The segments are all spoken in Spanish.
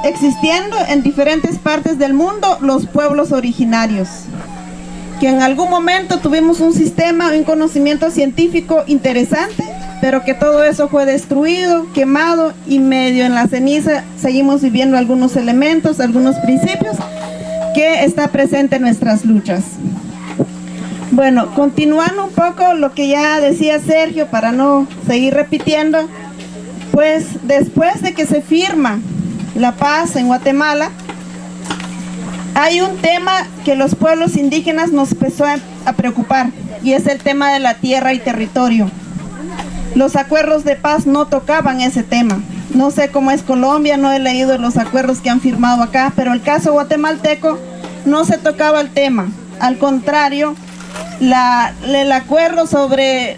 existiendo en diferentes partes del mundo los pueblos originarios, que en algún momento tuvimos un sistema, un conocimiento científico interesante, pero que todo eso fue destruido, quemado y medio en la ceniza seguimos viviendo algunos elementos, algunos principios que está presente en nuestras luchas. Bueno, continuando un poco lo que ya decía Sergio, para no seguir repitiendo, pues después de que se firma la paz en Guatemala, hay un tema que los pueblos indígenas nos empezó a preocupar, y es el tema de la tierra y territorio. Los acuerdos de paz no tocaban ese tema. No sé cómo es Colombia, no he leído los acuerdos que han firmado acá, pero el caso guatemalteco no se tocaba el tema. Al contrario, el acuerdo sobre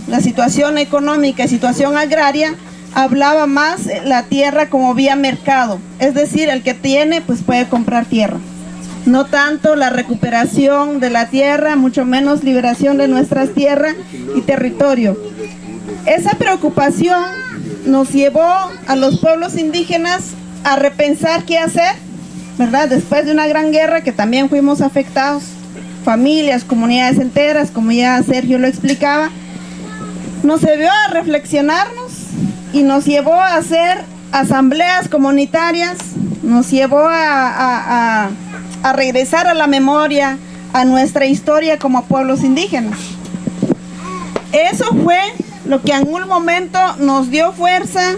la situación económica y situación agraria hablaba más la tierra como vía mercado, es decir, el que tiene pues puede comprar tierra, no tanto la recuperación de la tierra, mucho menos liberación de nuestras tierras y territorio. Esa preocupación nos llevó a los pueblos indígenas a repensar qué hacer, ¿verdad? Después de una gran guerra que también fuimos afectados, familias, comunidades enteras, como ya Sergio lo explicaba, nos llevó a reflexionarnos y nos llevó a hacer asambleas comunitarias, nos llevó a regresar a la memoria, a nuestra historia como pueblos indígenas. Eso fue lo que en un momento nos dio fuerza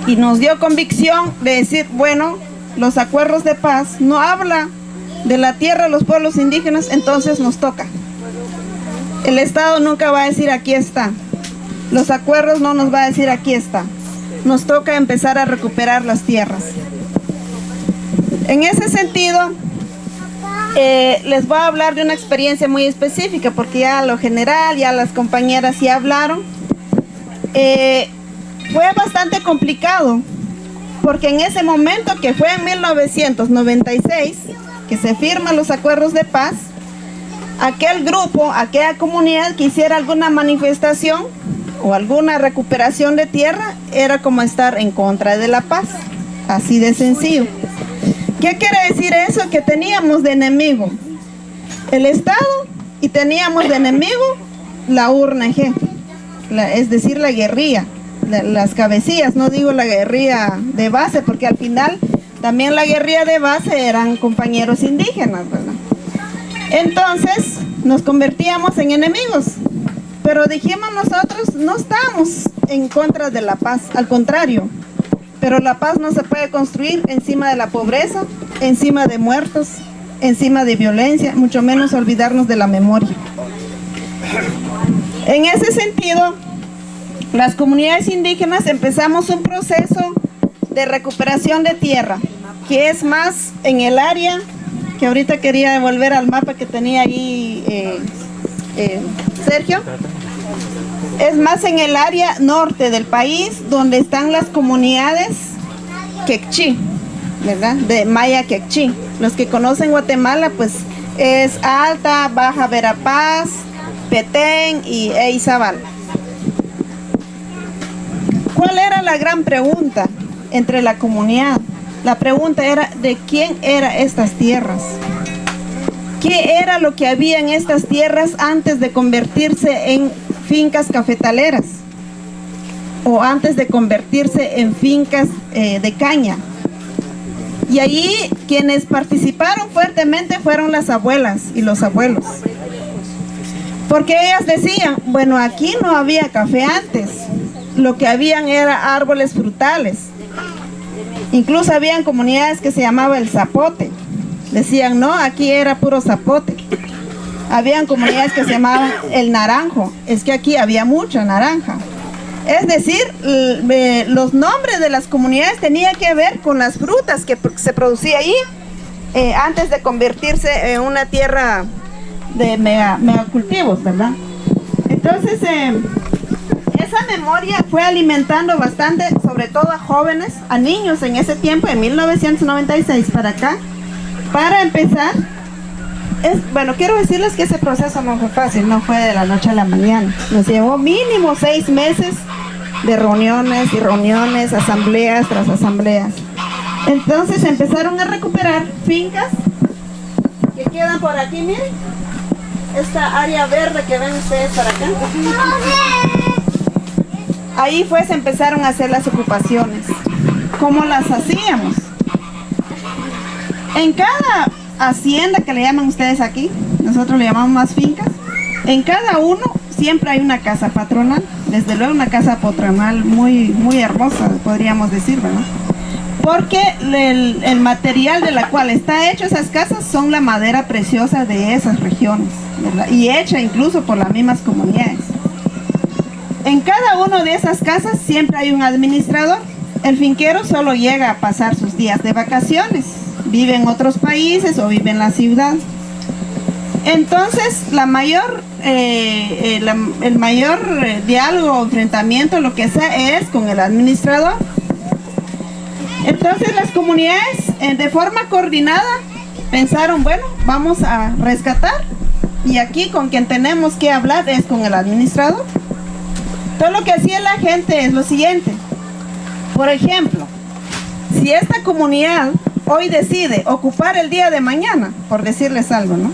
y nos dio convicción de decir, bueno, los acuerdos de paz no habla de la tierra de los pueblos indígenas, entonces nos toca. El Estado nunca va a decir aquí está. Los acuerdos no nos va a decir aquí está. Nos toca empezar a recuperar las tierras. En ese sentido, les voy a hablar de una experiencia muy específica, porque ya a lo general, ya las compañeras ya hablaron. Fue bastante complicado, porque en ese momento, que fue en 1996, que se firman los acuerdos de paz, aquel grupo, aquella comunidad que hiciera alguna manifestación o alguna recuperación de tierra, era como estar en contra de la paz, así de sencillo. ¿Qué quiere decir eso? Que teníamos de enemigo el Estado y teníamos de enemigo la URNG, es decir, la guerrilla, las cabecillas, no digo la guerrilla de base, porque al final también la guerrilla de base eran compañeros indígenas, ¿verdad? Entonces nos convertíamos en enemigos, pero dijimos nosotros, no estamos en contra de la paz, al contrario, pero la paz no se puede construir encima de la pobreza, encima de muertos, encima de violencia, mucho menos olvidarnos de la memoria. En ese sentido, las comunidades indígenas empezamos un proceso de recuperación de tierra, que es más en el área, que ahorita quería volver al mapa que tenía ahí Sergio, es más en el área norte del país, donde están las comunidades quechí, ¿verdad? De maya quechí. Los que conocen Guatemala, pues es Alta, Baja Verapaz, Petén y Izabal. ¿Cuál era la gran pregunta entre la comunidad? La pregunta era de quién eran estas tierras. ¿Qué era lo que había en estas tierras antes de convertirse en fincas cafetaleras? O antes de convertirse en fincas de caña. Y allí quienes participaron fuertemente fueron las abuelas y los abuelos. Porque ellas decían, bueno, aquí no había café antes. Lo que habían era árboles frutales. Incluso habían comunidades que se llamaba el zapote. Decían, no, aquí era puro zapote. Habían comunidades que se llamaban el naranjo. Es que aquí había mucha naranja. Es decir, los nombres de las comunidades tenían que ver con las frutas que se producía allí antes de convertirse en una tierra de megacultivos, ¿verdad? Entonces, esa memoria fue alimentando bastante, sobre todo a jóvenes, a niños en ese tiempo, en 1996 para acá. Para empezar, bueno, quiero decirles que ese proceso no fue fácil, no fue de la noche a la mañana. Nos llevó mínimo 6 meses de reuniones y reuniones, asambleas tras asambleas. Entonces empezaron a recuperar fincas que quedan por aquí, miren, esta área verde que ven ustedes para acá. Ahí pues empezaron a hacer las ocupaciones. ¿Cómo las hacíamos? En cada hacienda que le llaman ustedes aquí, nosotros le llamamos más fincas, en cada uno siempre hay una casa patronal, desde luego una casa patronal muy hermosa, podríamos decir, ¿verdad? Porque el material de la cual está hecho esas casas son la madera preciosa de esas regiones, ¿verdad? Y hecha incluso por las mismas comunidades. En cada una de esas casas siempre hay un administrador. El finquero solo llega a pasar sus días de vacaciones, vive en otros países o vive en la ciudad. Entonces el mayor diálogo o enfrentamiento, lo que sea, es con el administrador. Entonces las comunidades de forma coordinada pensaron, bueno, vamos a rescatar, y aquí con quien tenemos que hablar es con el administrador. Todo lo que hacía la gente es lo siguiente. Por ejemplo, si esta comunidad hoy decide ocupar el día de mañana, por decirles algo, ¿no?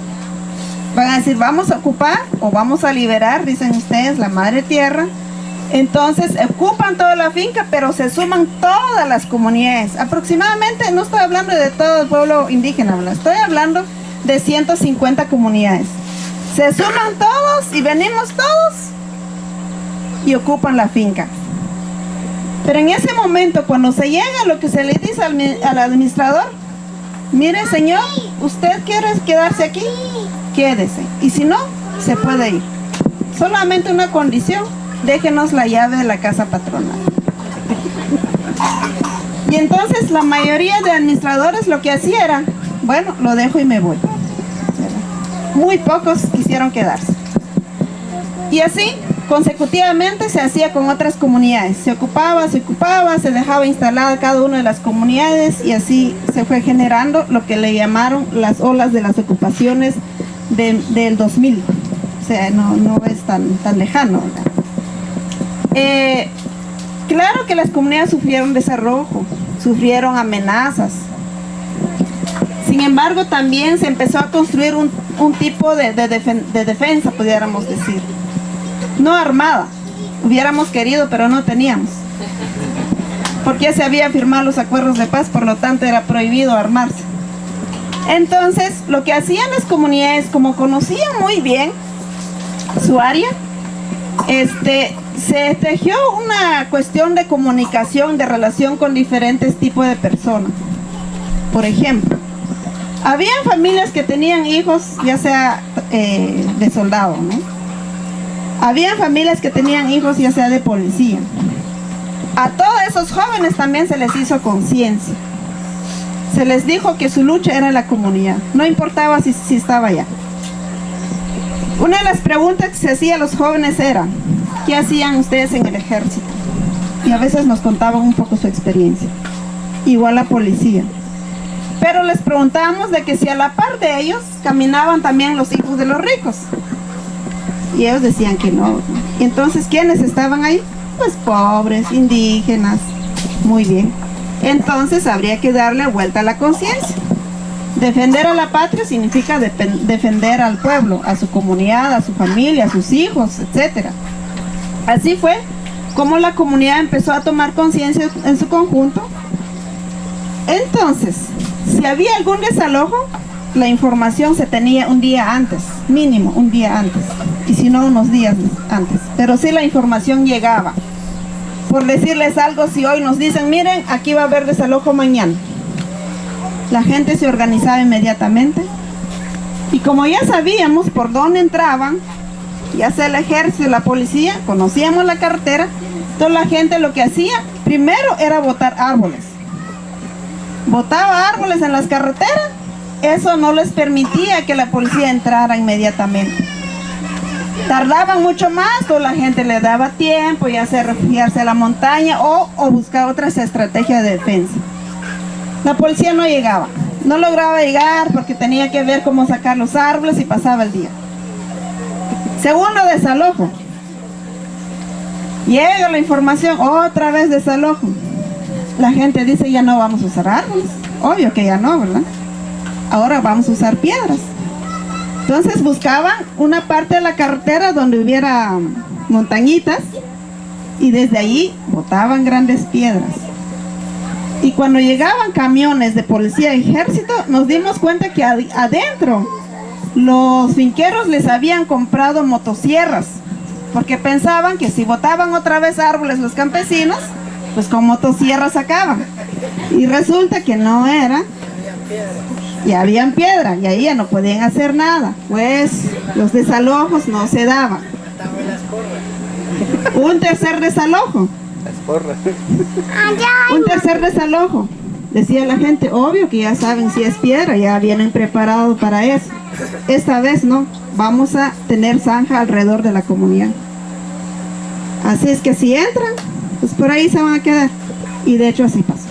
Van a decir, vamos a ocupar o vamos a liberar, dicen ustedes, la madre tierra. Entonces ocupan toda la finca, pero se suman todas las comunidades. Aproximadamente, no estoy hablando de todo el pueblo indígena, ¿verdad? Estoy hablando de 150 comunidades. Se suman todos y venimos todos y ocupan la finca. Pero en ese momento, cuando se llega a lo que se le dice al administrador, mire señor, ¿usted quiere quedarse aquí? Quédese. Y si no, se puede ir. Solamente una condición: déjenos la llave de la casa patronal. Y entonces la mayoría de administradores lo que hacía era, bueno, lo dejo y me voy. Muy pocos quisieron quedarse. Y así consecutivamente se hacía con otras comunidades. Se ocupaba, se dejaba instalada cada una de las comunidades, y así se fue generando lo que le llamaron las olas de las ocupaciones del 2000. O sea, no es tan lejano, ¿verdad? Claro que las comunidades sufrieron desarrollo, sufrieron amenazas. Sin embargo, también se empezó a construir un tipo de defensa, pudiéramos decir. No armada, hubiéramos querido, pero no teníamos. Porque ya se había firmado los acuerdos de paz, por lo tanto era prohibido armarse. Entonces, lo que hacían las comunidades, como conocían muy bien su área, se tejió una cuestión de comunicación, de relación con diferentes tipos de personas. Por ejemplo, había familias que tenían hijos, ya sea de soldado, ¿no? Había familias que tenían hijos, ya sea de policía. A todos esos jóvenes también se les hizo conciencia. Se les dijo que su lucha era en la comunidad, no importaba si estaba allá. Una de las preguntas que se hacía a los jóvenes era, ¿qué hacían ustedes en el ejército? Y a veces nos contaban un poco su experiencia. Igual la policía. Pero les preguntábamos de que si a la par de ellos caminaban también los hijos de los ricos. Y ellos decían que no. Y entonces, ¿quiénes estaban ahí? Pues pobres, indígenas. Muy bien. Entonces habría que darle vuelta a la conciencia. Defender a la patria significa defender al pueblo, a su comunidad, a su familia, a sus hijos, etc. Así fue como la comunidad empezó a tomar conciencia en su conjunto. Entonces, si había algún desalojo, la información se tenía un día antes, mínimo un día antes, y si no unos días antes, pero sí la información llegaba. Por decirles algo, si hoy nos dicen, miren, aquí va a haber desalojo mañana, la gente se organizaba inmediatamente, y como ya sabíamos por dónde entraban, ya sea el ejército, la policía, conocíamos la carretera, toda la gente lo que hacía primero era botar árboles. Botaba árboles en las carreteras. Eso no les permitía que la policía entrara inmediatamente. Tardaban mucho más, o la gente le daba tiempo, ya sea refugiarse a la montaña o buscar otras estrategias de defensa. La policía no llegaba, no lograba llegar porque tenía que ver cómo sacar los árboles y pasaba el día. Segundo desalojo. Llega la información, otra vez desalojo. La gente dice, ya no vamos a usar árboles. Obvio que ya no, ¿verdad? Ahora vamos a usar piedras. Entonces buscaban una parte de la carretera donde hubiera montañitas y desde ahí botaban grandes piedras. Y cuando llegaban camiones de policía y ejército, nos dimos cuenta que adentro los finqueros les habían comprado motosierras, porque pensaban que si botaban otra vez árboles los campesinos, pues con motosierras sacaban. Y resulta que no era, y habían piedra, y ahí ya no podían hacer nada, pues los desalojos no se daban. Un tercer desalojo. Un tercer desalojo. Decía la gente, obvio que ya saben si es piedra, ya vienen preparados para eso. Esta vez no, vamos a tener zanja alrededor de la comunidad. Así es que si entran, pues por ahí se van a quedar. Y de hecho así pasó.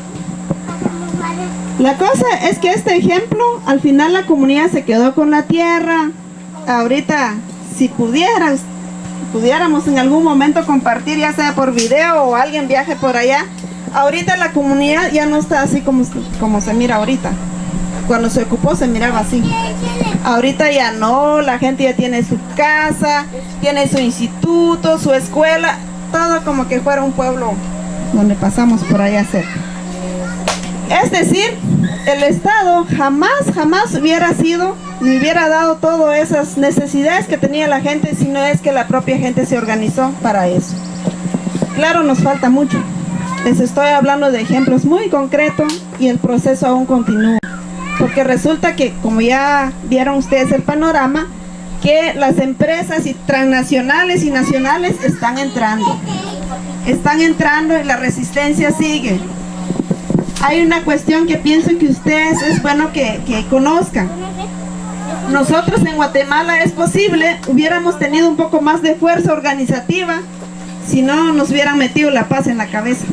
La cosa es que este ejemplo, al final la comunidad se quedó con la tierra. Ahorita, si pudiéramos en algún momento compartir, ya sea por video o alguien viaje por allá, ahorita la comunidad ya no está así como se mira ahorita. Cuando se ocupó se miraba así. Ahorita ya no, la gente ya tiene su casa, tiene su instituto, su escuela, todo como que fuera un pueblo donde pasamos por allá cerca. Es decir, el Estado jamás hubiera sido, ni hubiera dado todas esas necesidades que tenía la gente, si no es que la propia gente se organizó para eso. Claro, nos falta mucho. Les estoy hablando de ejemplos muy concretos y el proceso aún continúa. Porque resulta que, como ya vieron ustedes el panorama, que las empresas transnacionales y nacionales están entrando. Están entrando y la resistencia sigue. Hay una cuestión que pienso que ustedes es bueno que conozcan. Nosotros en Guatemala es posible, hubiéramos tenido un poco más de fuerza organizativa si no nos hubieran metido la paz en la cabeza.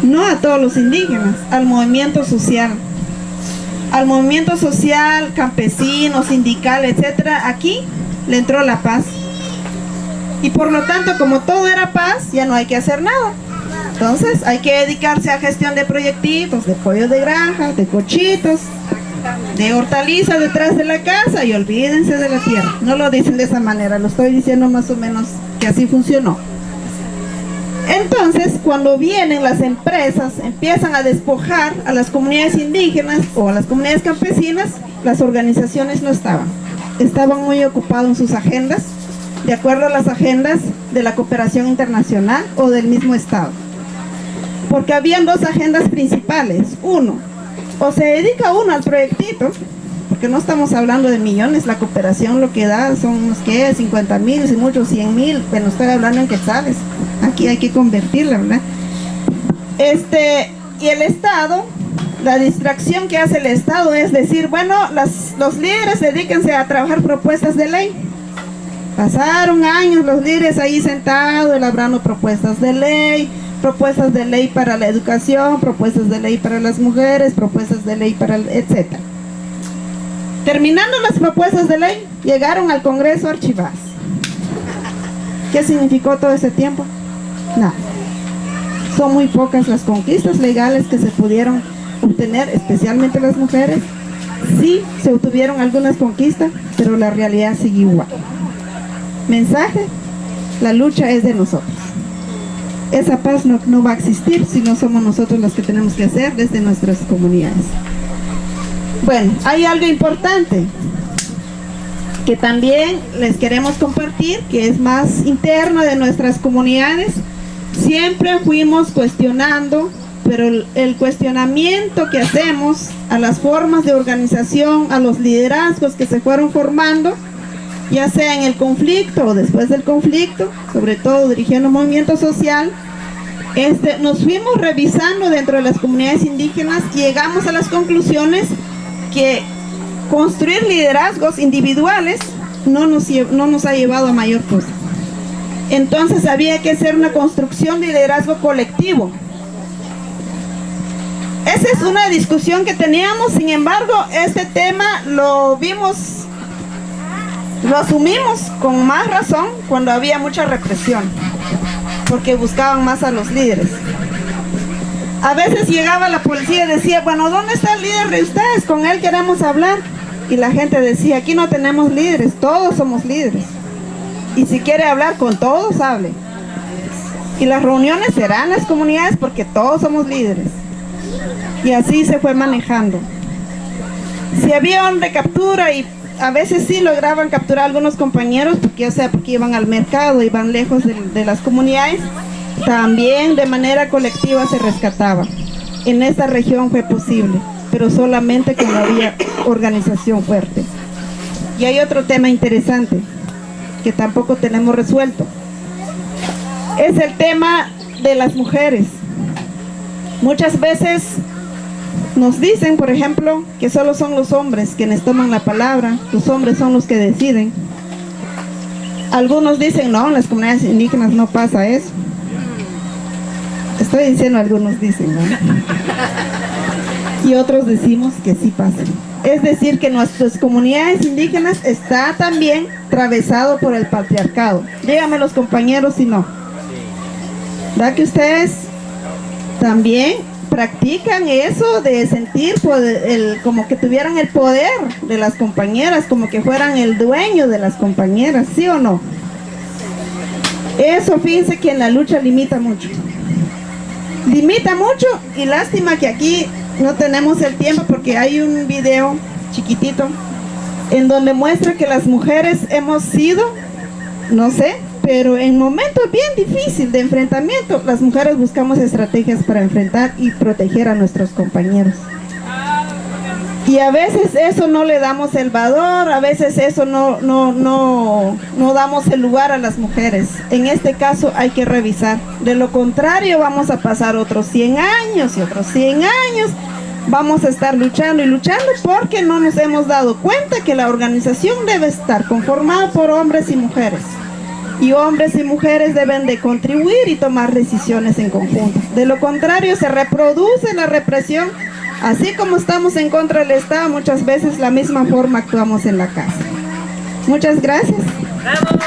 No a todos los indígenas, al movimiento social. Al movimiento social, campesino, sindical, etcétera, aquí le entró la paz. Y por lo tanto, como todo era paz, ya no hay que hacer nada. Entonces hay que dedicarse a gestión de proyectitos, de pollos de granja, de cochitos, de hortalizas detrás de la casa y olvídense de la tierra. No lo dicen de esa manera, lo estoy diciendo más o menos que así funcionó. Entonces, cuando vienen las empresas, empiezan a despojar a las comunidades indígenas o a las comunidades campesinas, las organizaciones no estaban. Estaban muy ocupados en sus agendas, de acuerdo a las agendas de la cooperación internacional o del mismo Estado. Porque habían dos agendas principales. Uno, o se dedica uno al proyectito, porque no estamos hablando de millones, la cooperación lo que da son unos 50,000, y muchos 100,000, pero no estoy hablando en quetzales. Aquí hay que convertirla, ¿verdad? Y el Estado, la distracción que hace el Estado es decir, bueno, los líderes dedíquense a trabajar propuestas de ley. Pasaron años los líderes ahí sentados, elaborando propuestas de ley para la educación, propuestas de ley para las mujeres, propuestas de ley para etcétera. Terminando las propuestas de ley, llegaron al Congreso archivadas. ¿Qué significó todo ese tiempo? Nada. Son muy pocas las conquistas legales que se pudieron obtener, especialmente las mujeres. Sí, se obtuvieron algunas conquistas, pero la realidad sigue igual. Mensaje: la lucha es de nosotros. Esa paz no va a existir si no somos nosotros los que tenemos que hacer desde nuestras comunidades. Bueno, hay algo importante que también les queremos compartir, que es más interno de nuestras comunidades. Siempre fuimos cuestionando, pero el cuestionamiento que hacemos a las formas de organización, a los liderazgos que se fueron formando, ya sea en el conflicto o después del conflicto, sobre todo dirigiendo un movimiento social, nos fuimos revisando dentro de las comunidades indígenas y llegamos a las conclusiones que construir liderazgos individuales no nos ha llevado a mayor cosa. Entonces había que hacer una construcción de liderazgo colectivo. Esa es una discusión que teníamos, sin embargo, este tema lo asumimos con más razón cuando había mucha represión. porque buscaban más a los líderes. A veces llegaba la policía y decía, bueno, ¿dónde está el líder de ustedes? Con él queremos hablar. Y la gente decía, aquí no tenemos líderes, todos somos líderes. Y si quiere hablar con todos, hable. Y las reuniones serán en las comunidades porque todos somos líderes. Y así se fue manejando. Si había orden de captura, y a veces sí lograban capturar a algunos compañeros, porque, o sea, porque iban al mercado, iban lejos de las comunidades, también de manera colectiva se rescataba. En esta región fue posible, pero solamente cuando había organización fuerte. Y hay otro tema interesante que tampoco tenemos resuelto. Es el tema de las mujeres. Muchas veces nos dicen, por ejemplo, que solo son los hombres quienes toman la palabra, los hombres son los que deciden. Algunos dicen, no, en las comunidades indígenas no pasa eso. Estoy diciendo, algunos dicen, ¿no? Y otros decimos que sí pasa. Es decir, que nuestras comunidades indígenas está también atravesado por el patriarcado. Díganme los compañeros si no. ¿Verdad que ustedes también practican eso de sentir como que tuvieran el poder de las compañeras, como que fueran el dueño de las compañeras, ¿sí o no? Eso, fíjense que en la lucha limita mucho. Limita mucho, y lástima que aquí no tenemos el tiempo porque hay un video chiquitito en donde muestra que las mujeres hemos sido, no sé, pero en momentos bien difíciles de enfrentamiento, las mujeres buscamos estrategias para enfrentar y proteger a nuestros compañeros. Y a veces eso no le damos el valor, a veces eso no damos el lugar a las mujeres. En este caso hay que revisar. De lo contrario vamos a pasar otros 100 años y otros 100 años. Vamos a estar luchando y luchando porque no nos hemos dado cuenta que la organización debe estar conformada por hombres y mujeres. Y hombres y mujeres deben de contribuir y tomar decisiones en conjunto. De lo contrario se reproduce la represión. Así como estamos en contra del Estado, muchas veces la misma forma actuamos en la casa. Muchas gracias. ¡Bravo!